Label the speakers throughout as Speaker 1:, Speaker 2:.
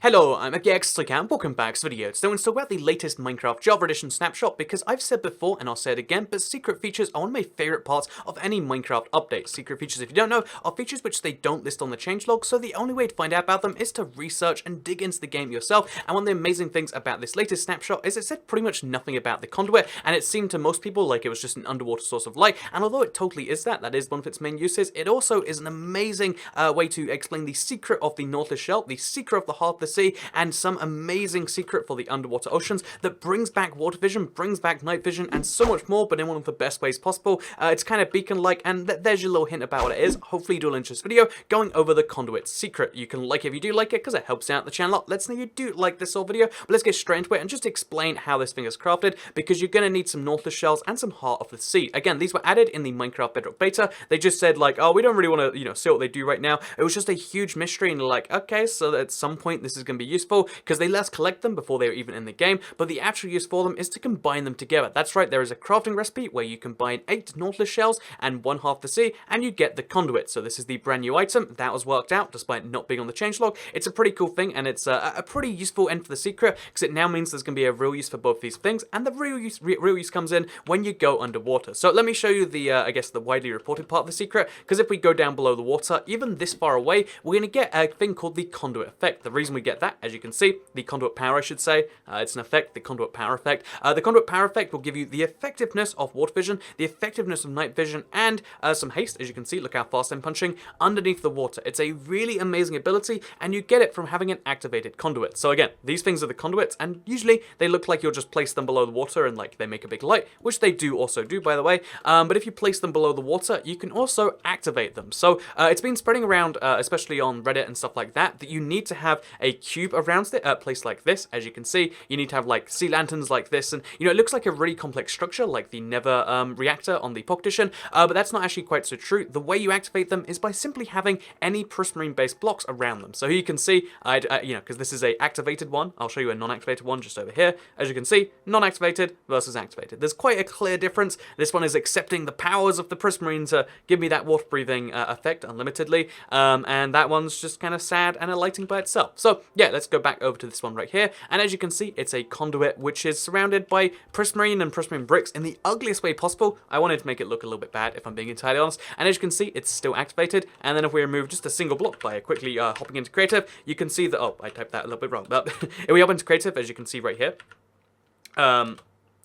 Speaker 1: Hello, I'm Aquatic and welcome back to this video. Today we're talk about the latest Minecraft Java Edition snapshot because I've said before and I'll say it again, but secret features are one of my favourite parts of any Minecraft update. Secret features, if you don't know, are features which they don't list on the changelog, so the only way to find out about them is to research and dig into the game yourself. And one of the amazing things about this latest snapshot is it said pretty much nothing about the Conduit, and it seemed to most people like it was just an underwater source of light. And although it totally is that is one of its main uses, it also is an amazing way to explain the secret of the Nautilus shell, the secret of the heart of the sea, and some amazing secret for the underwater oceans that brings back water vision, brings back night vision, and so much more, but in one of the best ways possible. It's kind of beacon-like, and there's your little hint about what it is. Hopefully you do enjoy this video going over the Conduit secret. You can like it if you do like it, because it helps out the channel. Let's know you do like this whole video, but let's get straight into it and just explain how this thing is crafted, because you're going to need some Nautilus shells and some heart of the sea. Again, these were added in the Minecraft Bedrock beta. They just said, like, oh, we don't really want to, see what they do right now. It was just a huge mystery, and like, okay, so at some point this is going to be useful, because they let us collect them before they were even in the game, but the actual use for them is to combine them together. That's right, there is a crafting recipe where you combine 8 Nautilus shells and 1 half the sea, and you get the Conduit. So this is the brand new item that was worked out despite not being on the changelog. It's a pretty cool thing, and it's a pretty useful end for the secret, because it now means there's going to be a real use for both these things, and the real use comes in when you go underwater. So let me show you the, I guess, the widely reported part of the secret, because if we go down below the water, even this far away, we're going to get a thing called the Conduit effect. The reason we get that, as you can see, the Conduit power, I should say, it's an effect, the Conduit power effect. The Conduit power effect will give you the effectiveness of water vision, the effectiveness of night vision, and some haste. As you can see, look how fast I'm punching underneath the water. It's a really amazing ability, and you get it from having an activated conduit. So again, these things are the conduits, and usually they look like you'll just place them below the water and like they make a big light, which they do also do, by the way. But if you place them below the water, you can also activate them. So it's been spreading around, especially on Reddit and stuff like that, that you need to have a cube around it, placed like this. As you can see, you need to have like sea lanterns like this, and it looks like a really complex structure like the Nether reactor on the Pocketition, but that's not actually quite so true. The way you activate them is by simply having any prismarine based blocks around them. So here you can see, because this is a activated one, I'll show you a non-activated one just over here. As you can see, non-activated versus activated. There's quite a clear difference. This one is accepting the powers of the prismarine to give me that water breathing effect unlimitedly, and that one's just kind of sad and a lighting by itself. So yeah, let's go back over to this one right here, and as you can see, it's a conduit which is surrounded by prismarine and prismarine bricks in the ugliest way possible. I wanted to make it look a little bit bad, if I'm being entirely honest, and as you can see, it's still activated. And then if we remove just a single block by quickly hopping into creative, you can see that, oh, I typed that a little bit wrong, but if we hop into creative, as you can see right here,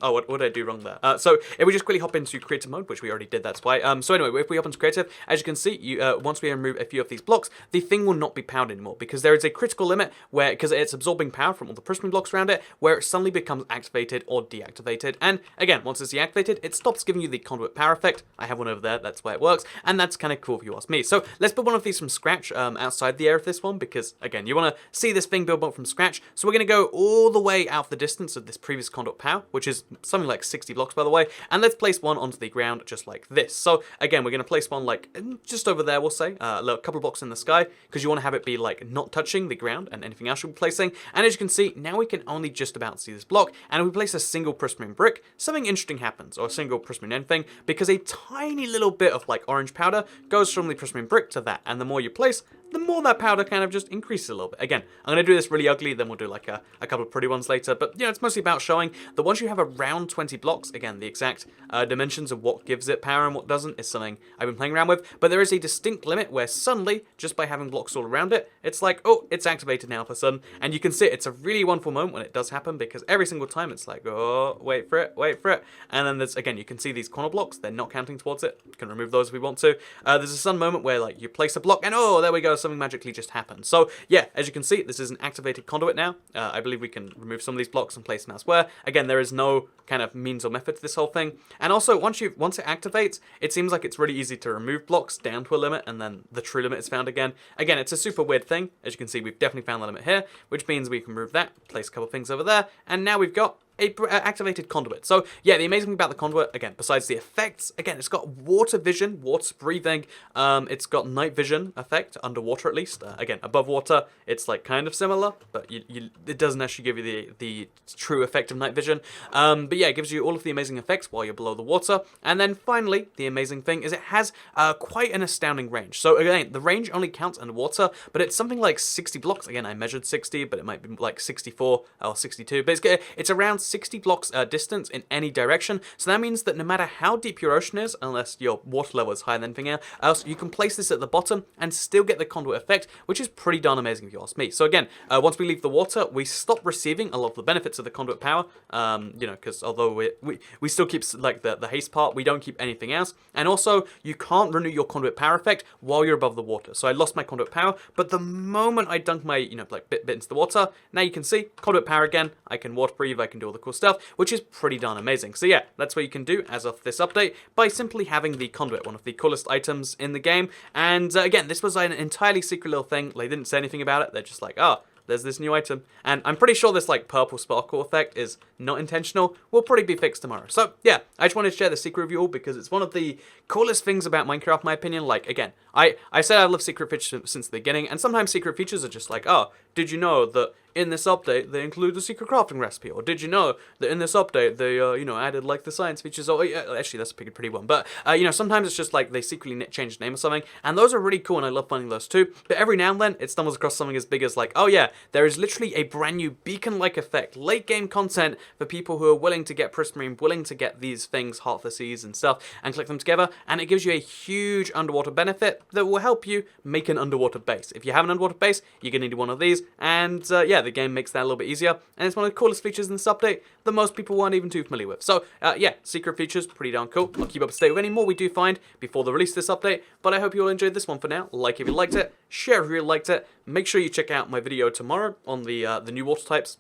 Speaker 1: oh, what did I do wrong there? So if we just quickly hop into creative mode, which we already did, that's why. So anyway, if we hop into creative, as you can see, once we remove a few of these blocks, the thing will not be powered anymore, because there is a critical limit where, because it's absorbing power from all the prismarine blocks around it, where it suddenly becomes activated or deactivated. And again, once it's deactivated, it stops giving you the conduit power effect. I have one over there, that's why it works, and that's kind of cool if you ask me. So let's build one of these from scratch outside the area of this one, because again, you want to see this thing build one from scratch. So we're going to go all the way out of the distance of this previous conduit power, which is something like 60 blocks, by the way, and let's place one onto the ground just like this. So again, we're going to place one like just over there, we'll say, a couple of blocks in the sky, because you want to have it be like not touching the ground and anything else you'll be placing. And as you can see, now we can only just about see this block, and if we place a single prismarine brick, something interesting happens, or a single prismarine anything, because a tiny little bit of like orange powder goes from the prismarine brick to that, and the more you place, the more that powder kind of just increases a little bit. Again, I'm going to do this really ugly, then we'll do like a couple of pretty ones later, but it's mostly about showing that once you have around 20 blocks, again, the exact dimensions of what gives it power and what doesn't is something I've been playing around with, but there is a distinct limit where suddenly, just by having blocks all around it, it's like, oh, it's activated now all of a sudden, and you can see it's a really wonderful moment when it does happen, because every single time it's like, oh, wait for it, and then there's, again, you can see these corner blocks, they're not counting towards it, we can remove those if we want to. There's a sudden moment where like you place a block, and oh, there we go, something magically just happened. So yeah, as you can see, this is an activated conduit now. I believe we can remove some of these blocks and place them elsewhere. Again, there is no kind of means or method to this whole thing. And also, once it activates, it seems like it's really easy to remove blocks down to a limit, and then the true limit is found again. Again, it's a super weird thing. As you can see, we've definitely found the limit here, which means we can remove that, place a couple things over there, and now we've got a activated Conduit. So yeah, the amazing thing about the Conduit, again, besides the effects, again, it's got water vision, water breathing, it's got night vision effect, underwater at least. Again, above water, it's like kind of similar, but it doesn't actually give you the true effect of night vision. But yeah, it gives you all of the amazing effects while you're below the water. And then finally, the amazing thing is it has quite an astounding range. So again, the range only counts underwater, but it's something like 60 blocks. Again, I measured 60, but it might be like 64 or 62. But it's around 60 blocks distance in any direction. So that means that no matter how deep your ocean is, unless your water level is higher than anything else, you can place this at the bottom and still get the Conduit effect, which is pretty darn amazing if you ask me. So again, once we leave the water, we stop receiving a lot of the benefits of the Conduit power, you know, because although we still keep like the haste part, we don't keep anything else. And also, you can't renew your Conduit power effect while you're above the water. So I lost my Conduit power, but the moment I dunk my, you know, like bit into the water, now you can see Conduit power again. I can water breathe, I can do all the cool stuff, which is pretty darn amazing. So yeah, that's what you can do as of this update by simply having the Conduit, one of the coolest items in the game. And again, this was an entirely secret little thing. They didn't say anything about it. They're just like, oh, there's this new item. And I'm pretty sure this like purple sparkle effect is not intentional. Will probably be fixed tomorrow. So yeah, I just wanted to share the secret with you all because it's one of the coolest things about Minecraft, in my opinion. Like, again, I said I love secret features since the beginning, and sometimes secret features are just like, oh, did you know that in this update they include the secret crafting recipe? Or did you know that in this update they, you know, added like the science features? Or actually, that's a pretty one. But, you know, sometimes it's just like they secretly changed the name or something, and those are really cool, and I love finding those too. But every now and then, it stumbles across something as big as like, oh yeah, there is literally a brand new beacon-like effect, late game content for people who are willing to get prismarine, willing to get these things, Heart of the Seas and stuff, and click them together, and it gives you a huge underwater benefit that will help you make an underwater base. If you have an underwater base, you're gonna need one of these, and yeah, the game makes that a little bit easier, and it's one of the coolest features in this update that most people weren't even too familiar with. So yeah, secret features, pretty darn cool. I'll keep up to date with any more we do find before the release of this update, but I hope you all enjoyed this one for now. Like if you liked it, share if you liked it, make sure you check out my video tomorrow on the new water types.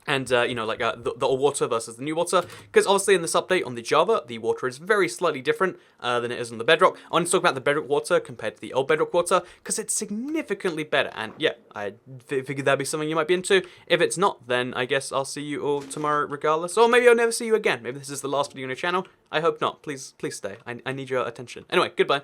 Speaker 1: And, you know, like the old water versus the new water. Because obviously in this update on the Java, the water is very slightly different than it is on the bedrock. I want to talk about the bedrock water compared to the old bedrock water, because it's significantly better. And yeah, I figured that'd be something you might be into. If it's not, then I guess I'll see you all tomorrow regardless. Or maybe I'll never see you again. Maybe this is the last video on your channel. I hope not. Please stay. I need your attention. Anyway, goodbye.